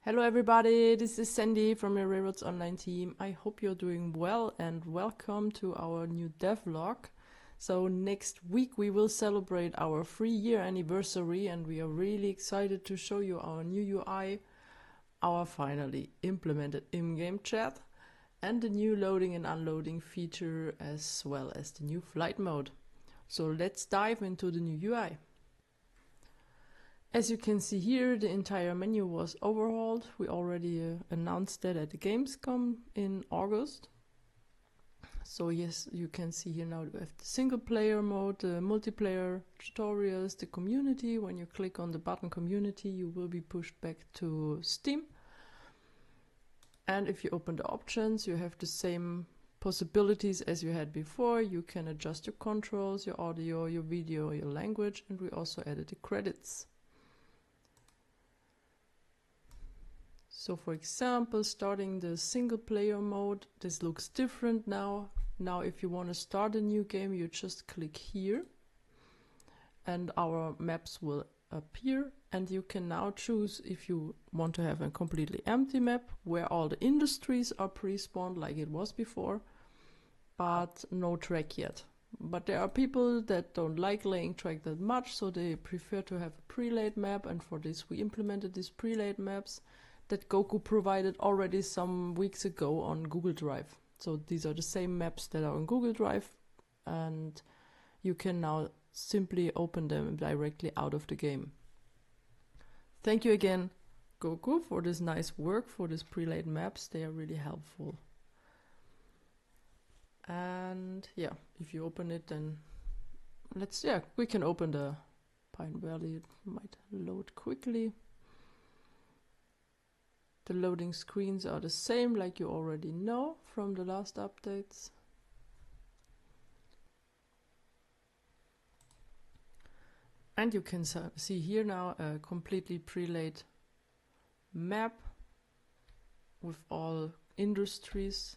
Hello everybody, this is Sandy from the Railroads Online team. I hope you're doing well and welcome to our new devlog. So next week we will celebrate our 3-year anniversary and we are really excited to show you our new UI, our finally implemented in-game chat, and the new loading and unloading feature as well as the new flight mode. So let's dive into the new UI. As you can see here, the entire menu was overhauled. We already announced that at the Gamescom in August. So yes, you can see here now we have the single player mode, the multiplayer tutorials, the community. When you click on the button community, you will be pushed back to Steam. And if you open the options, you have the same possibilities as you had before. You can adjust your controls, your audio, your video, your language, and we also added the credits. So for example, starting the single player mode, this looks different now. Now if you want to start a new game, you just click here and our maps will appear, and you can now choose if you want to have a completely empty map where all the industries are pre-spawned like it was before, but no track yet. But there are people that don't like laying track that much, so they prefer to have a pre-laid map, and for this we implemented these pre-laid maps that Goku provided already some weeks ago on Google Drive. So these are the same maps that are on Google Drive, and you can now simply open them directly out of the game. Thank you again, Goku, for this nice work, for these pre-laid maps. They are really helpful. And yeah, if you open it, then we can open the Pine Valley. It might load quickly. The loading screens are the same, like you already know from the last updates. And you can see here now a completely pre-laid map with all industries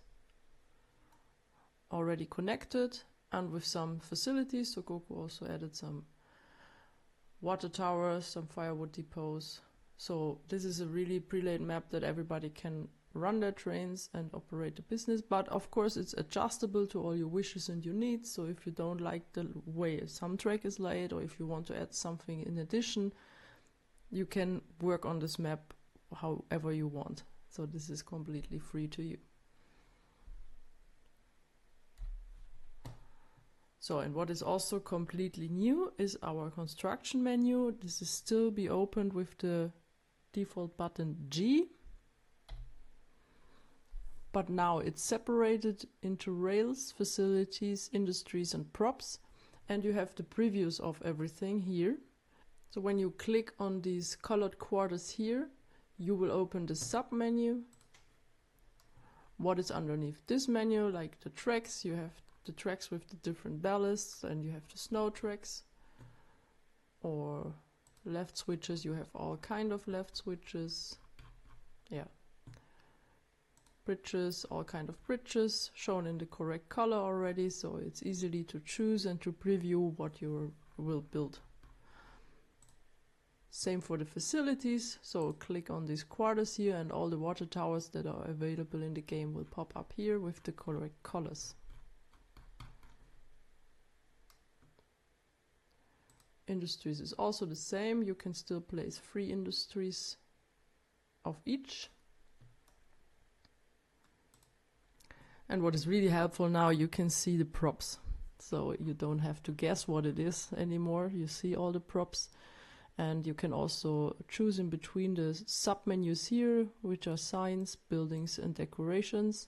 already connected and with some facilities. So Goku also added some water towers, some firewood depots. So this is a really pre-laid map that everybody can run their trains and operate the business. But of course it's adjustable to all your wishes and your needs. So if you don't like the way some track is laid, or if you want to add something in addition, you can work on this map however you want. So this is completely free to you. So, and what is also completely new is our construction menu. This is still be opened with the default button G, but now it's separated into rails, facilities, industries and props, and you have the previews of everything here. So when you click on these colored quarters here, you will open the sub menu. What is underneath this menu, like the tracks, you have the tracks with the different ballasts, and you have the snow tracks, or left switches. You have all kind of left switches, bridges, all kind of bridges shown in the correct color already, so it's easily to choose and to preview what you will build. Same for the facilities, so click on these quarters here and all the water towers that are available in the game will pop up here with the correct colors. Industries is also the same. You can still place 3 industries of each. And what is really helpful now, you can see the props. So you don't have to guess what it is anymore. You see all the props. And you can also choose in between the sub-menus here, which are signs, buildings and decorations.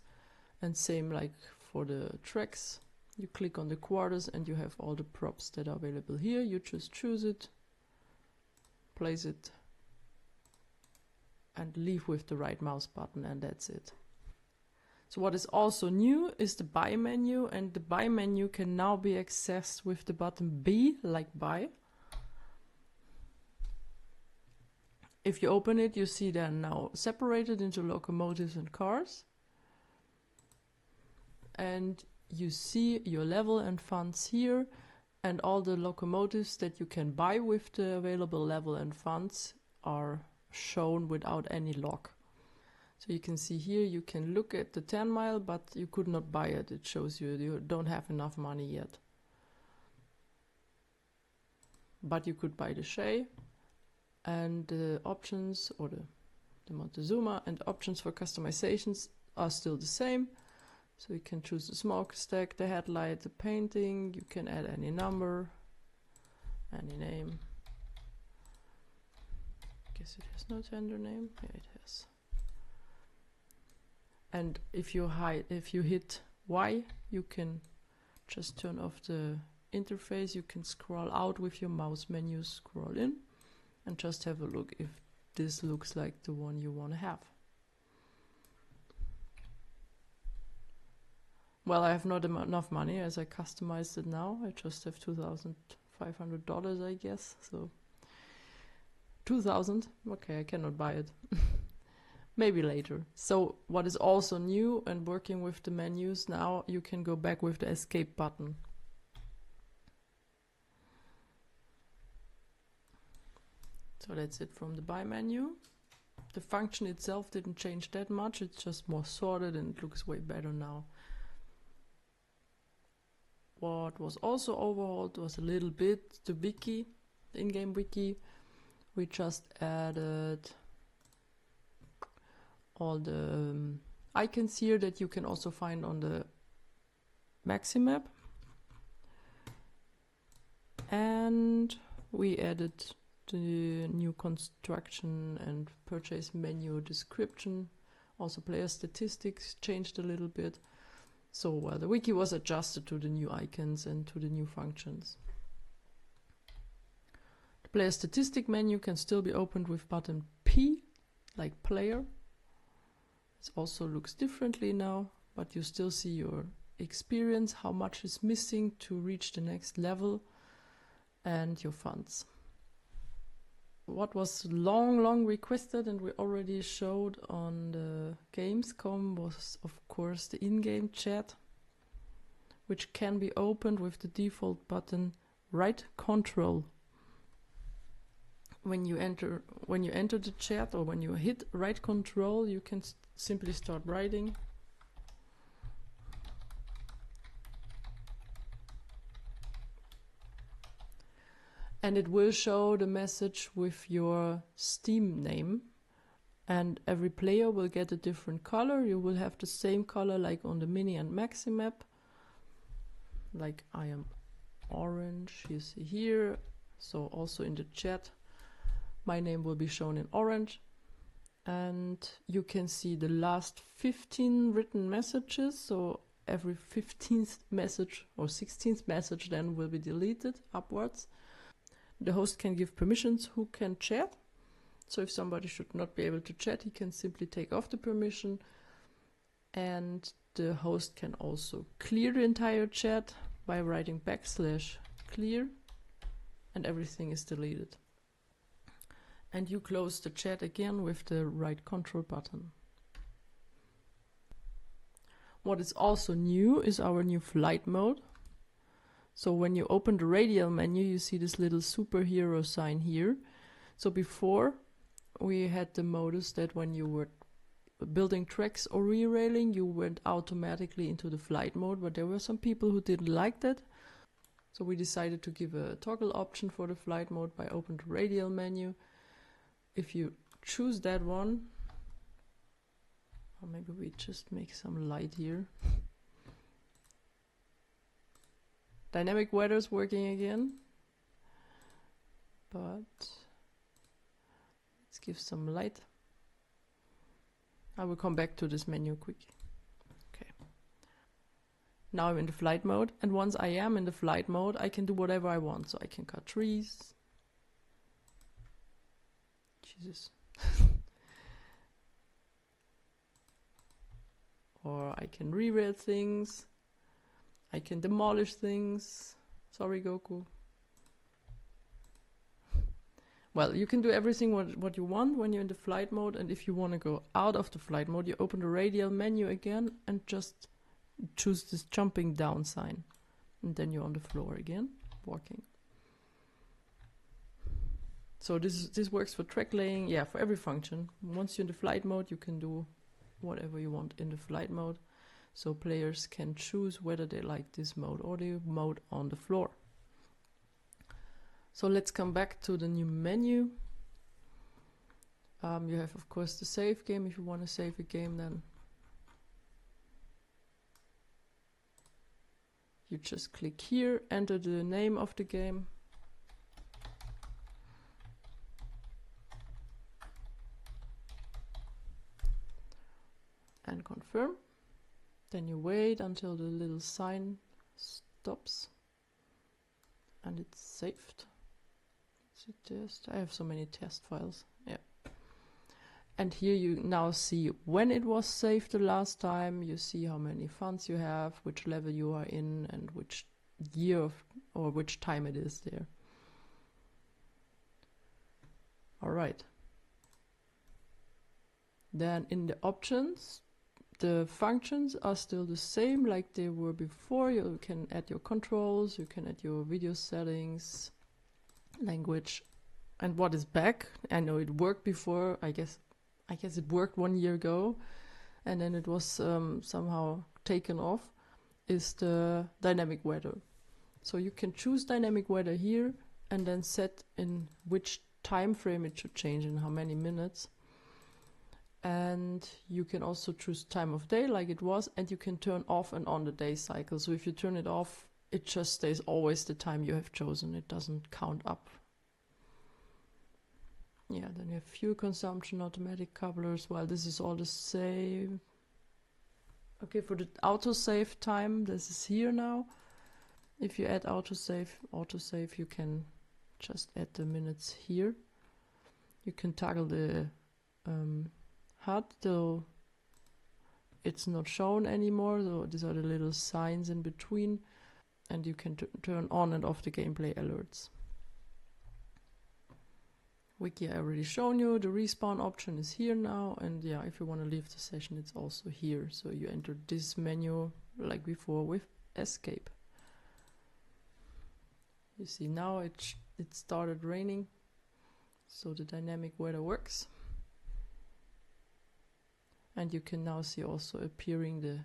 And same like for the tracks. You click on the quarters and you have all the props that are available here. You just choose it, place it, and leave with the right mouse button, and that's it. So what is also new is the buy menu, and the buy menu can now be accessed with the button B, like buy. If you open it, you see they're now separated into locomotives and cars. And you see your level and funds here, and all the locomotives that you can buy with the available level and funds are shown without any lock. So you can see here, you can look at the 10 mile, but you could not buy it. It shows you don't have enough money yet. But you could buy the Shay, and the options, or the Montezuma, and options for customizations are still the same. So you can choose the smokestack, the headlight, the painting. You can add any number, any name. Guess it has no tender name. Yeah, it has. And if you hit Y, you can just turn off the interface. You can scroll out with your mouse menu, scroll in, and just have a look if this looks like the one you want to have. Well, I have not enough money as I customized it now. I just have $2,500, I guess. So 2,000. Okay, I cannot buy it. Maybe later. So what is also new and working with the menus now, you can go back with the escape button. So that's it from the buy menu. The function itself didn't change that much. It's just more sorted and it looks way better now. What was also overhauled was a little bit the wiki, the in-game wiki. We just added all the icons here that you can also find on the Maxi map. And we added the new construction and purchase menu description. Also player statistics changed a little bit. So the wiki was adjusted to the new icons and to the new functions. The player statistic menu can still be opened with button P, like player. It also looks differently now, but you still see your experience, how much is missing to reach the next level, and your funds. What was long requested and we already showed on the Gamescom was of course the in-game chat, which can be opened with the default button right control. When you enter the chat, or when you hit right control, you can simply start writing. And it will show the message with your Steam name. And every player will get a different color. You will have the same color like on the mini and maxi map. Like I am orange, you see here. So also in the chat, my name will be shown in orange. And you can see the last 15 written messages. So every 15th message or 16th message then will be deleted upwards. The host can give permissions who can chat. So if somebody should not be able to chat, he can simply take off the permission. And the host can also clear the entire chat by writing \clear, and everything is deleted. And you close the chat again with the right control button. What is also new is our new flight mode. So when you open the radial menu, you see this little superhero sign here. So before we had the modus that when you were building tracks or re-railing, you went automatically into the flight mode, but there were some people who didn't like that. So we decided to give a toggle option for the flight mode by opening the radial menu. If you choose that one, or maybe we just make some light here. Dynamic weather is working again, but let's give some light. I will come back to this menu quick. Okay. Now I'm in the flight mode, and once I am in the flight mode, I can do whatever I want. So I can cut trees. Jesus. Or I can re-rail things. I can demolish things. Sorry, Goku. Well, you can do everything what you want when you're in the flight mode, and if you want to go out of the flight mode, you open the radial menu again and just choose this jumping down sign. And then you're on the floor again, walking. So this works for track laying, yeah, for every function. Once you're in the flight mode, you can do whatever you want in the flight mode. So players can choose whether they like this mode or the mode on the floor. So let's come back to the new menu. You have, of course, the save game. If you want to save a game, then you just click here, enter the name of the game. And confirm. Then you wait until the little sign stops and it's saved. Is it test? I have so many test files. Yeah. And here you now see when it was saved the last time. You see how many funds you have, which level you are in, and which year or which time it is there. All right. Then in the options, the functions are still the same like they were before. You can add your controls, you can add your video settings, language, and what is back. I know it worked before. I guess it worked 1 year ago, and then it was somehow taken off. Is the dynamic weather. So you can choose dynamic weather here, and then set in which time frame it should change in how many minutes. And you can also choose time of day like it was, and you can turn off and on the day cycle. So if you turn it off, it just stays always the time you have chosen. It doesn't count up. Yeah, then you have fuel consumption, automatic couplers. Well, this is all the same. Okay, for the autosave time, this is here now. If you add autosave, you can just add the minutes here. You can toggle the HUD, though it's not shown anymore. So these are the little signs in between, and you can turn on and off the gameplay alerts. Wiki I already shown you. The respawn option is here now, and yeah, if you want to leave the session, it's also here. So you enter this menu like before with escape. You see now it started raining, so the dynamic weather works. And you can now see also appearing the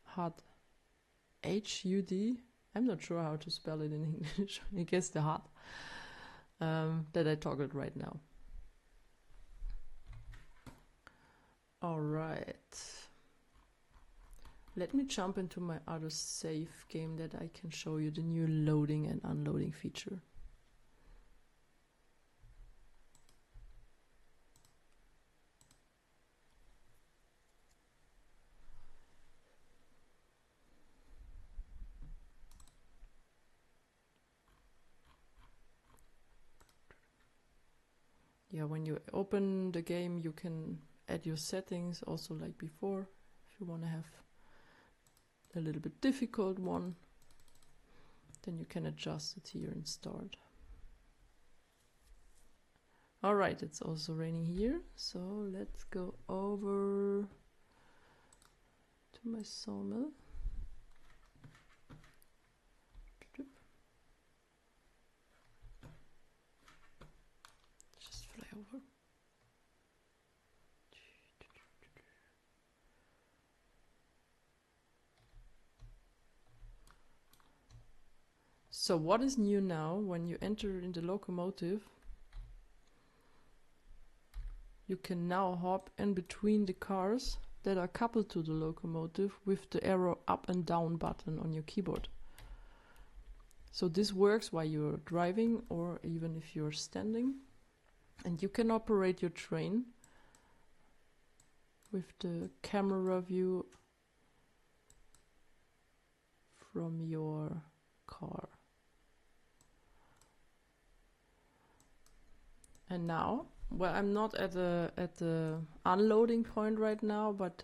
HUD, H-U-D. I'm not sure how to spell it in English. I guess the HUD that I toggled right now. All right. Let me jump into my other save game that I can show you the new loading and unloading feature. Yeah, when you open the game, you can add your settings also like before. If you want to have a little bit difficult one, then you can adjust it here and start. All right, it's also raining here, so let's go over to my sawmill. Just fly over. So what is new now? When you enter in the locomotive, you can now hop in between the cars that are coupled to the locomotive with the arrow up and down button on your keyboard. So this works while you're driving or even if you're standing. And you can operate your train with the camera view from your car. And now, well, I'm not at the unloading point right now, but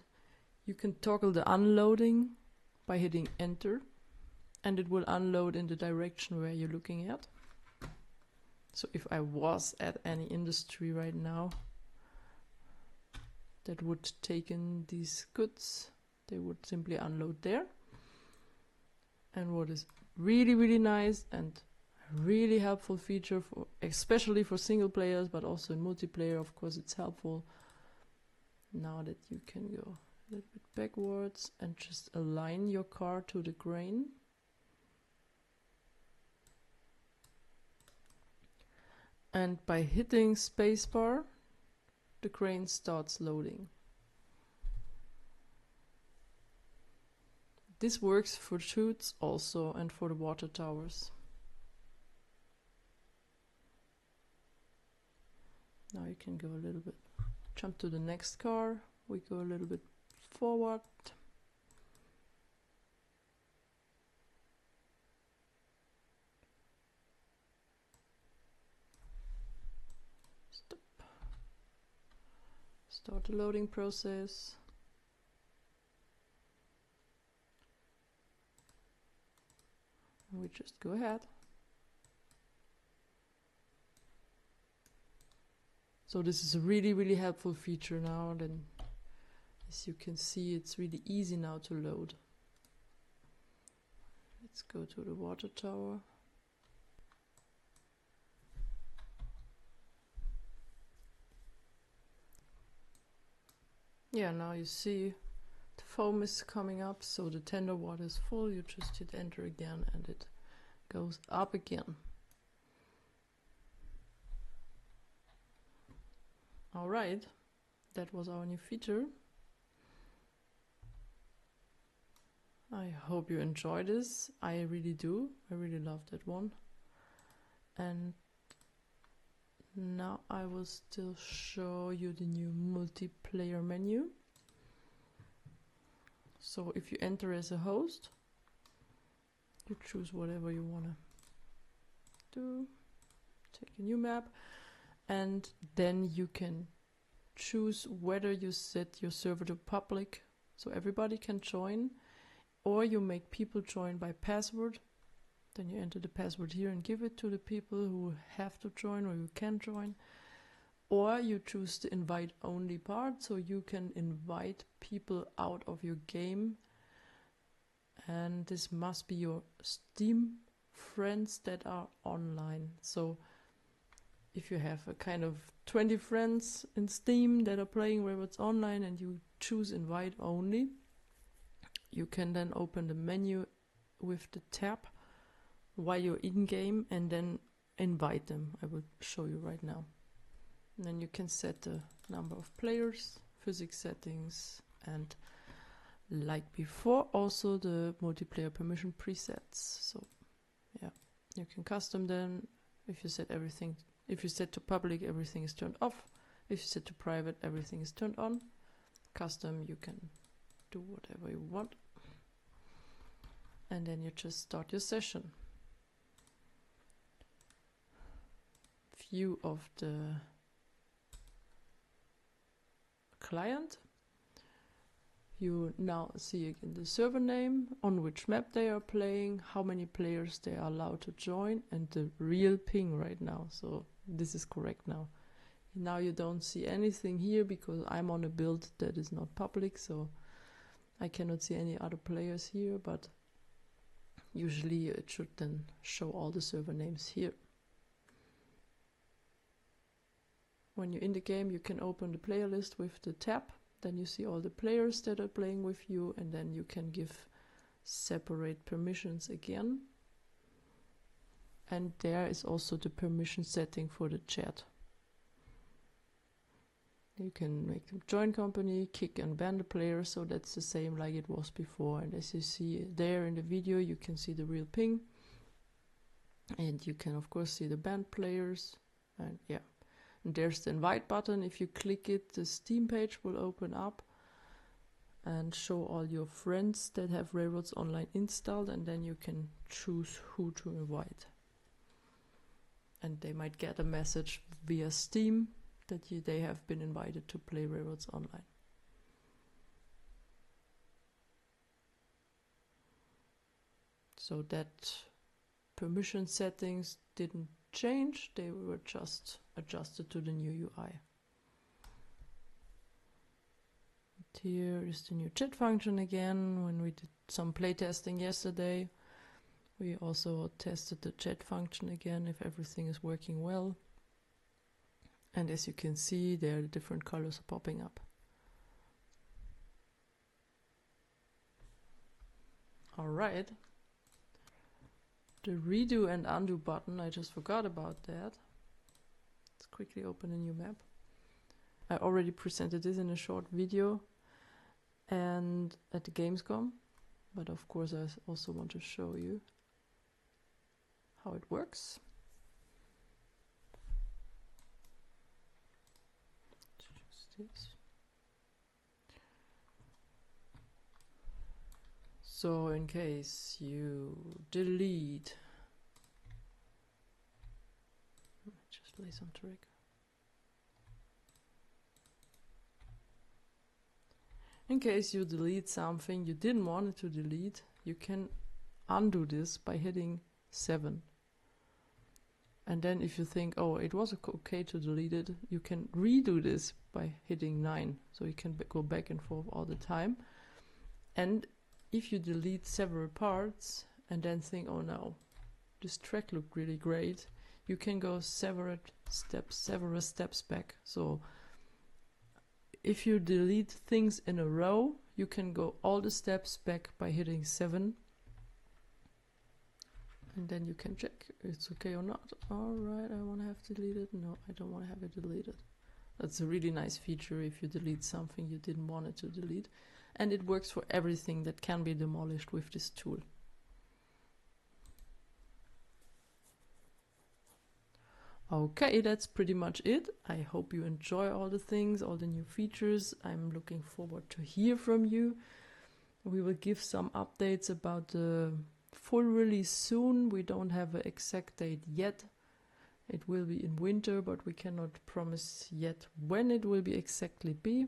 you can toggle the unloading by hitting enter, and it will unload in the direction where you're looking at. So if I was at any industry right now that would take in these goods, they would simply unload there. And what is really, really nice, and I Really helpful feature, for especially for single players, but also in multiplayer, of course, it's helpful. Now that you can go a little bit backwards and just align your car to the grain. And by hitting spacebar, the grain starts loading. This works for chutes also and for the water towers. Now you can go a little bit, jump to the next car. We go a little bit forward. Stop. Start the loading process. And we just go ahead. So this is a really, really helpful feature now. Then, as you can see, it's really easy now to load. Let's go to the water tower. Yeah, now you see the foam is coming up, so the tender water is full. You just hit enter again and it goes up again. All right, that was our new feature. I hope you enjoy this. I really do. I really love that one. And now I will still show you the new multiplayer menu. So if you enter as a host, you choose whatever you want to do. Take a new map, and then you can choose whether you set your server to public so everybody can join, or you make people join by password. Then you enter the password here and give it to the people who have to join or who can join. Or you choose the invite only part, so you can invite people out of your game. And this must be your Steam friends that are online. So if you have a kind of 20 friends in Steam that are playing Railroads Online and you choose invite only, you can then open the menu with the tab while you're in game and then invite them. I will show you right now. And then you can set the number of players, physics settings, and like before, also the multiplayer permission presets. So yeah, you can custom them. If you set everything, if you set to public, everything is turned off. If you set to private, everything is turned on. Custom, you can do whatever you want. And then you just start your session. View of the client. You now see again the server name, on which map they are playing, how many players they are allowed to join, and the real ping right now. So this is correct now. Now you don't see anything here because I'm on a build that is not public, so I cannot see any other players here, but usually it should then show all the server names here. When you're in the game, you can open the player list with the tab. Then you see all the players that are playing with you, and then you can give separate permissions again. And there is also the permission setting for the chat. You can make them join company, kick and ban the player, so that's the same like it was before. And as you see there in the video, you can see the real ping. And you can of course see the banned players. And yeah. And there's the invite button. If you click it, the Steam page will open up and show all your friends that have Railroads Online installed, and then you can choose who to invite. And they might get a message via Steam that they have been invited to play Railroads Online. So that permission settings didn't change, they were just adjusted to the new UI. And here is the new chat function again. When we did some playtesting yesterday, We also tested the chat function again, if everything is working well. And as you can see, there are different colors popping up. All right. The redo and undo button, I just forgot about that. Let's quickly open a new map. I already presented this in a short video and at the Gamescom, but of course I also want to show you how it works. Choose this. So in case you delete, just play some trick. In case you delete something you didn't want it to delete, you can undo this by hitting 7. And then if you think, oh, it was okay to delete it, you can redo this by hitting 9. So you can go back and forth all the time. And if you delete several parts and then think, oh no, this track looked really great, you can go several steps back. So if you delete things in a row, you can go all the steps back by hitting 7. And then you can check it's okay or not. All right, I want to have to delete it. No, I don't want to have it deleted. That's a really nice feature if you delete something you didn't want it to delete. And it works for everything that can be demolished with this tool. Okay, that's pretty much it. I hope you enjoy all the things, all the new features. I'm looking forward to hear from you. We will give some updates about the full release soon. We don't have an exact date yet. It will be in winter, but we cannot promise yet when it will be exactly be.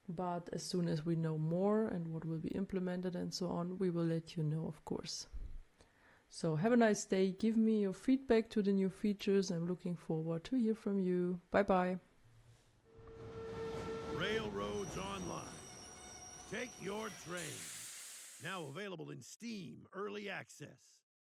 But as soon as we know more and what will be implemented and so on, we will let you know, of course. So have a nice day. Give me your feedback to the new features. I'm looking forward to hear from you. Bye bye. Railroads Online. Take your train. Now available in Steam Early Access.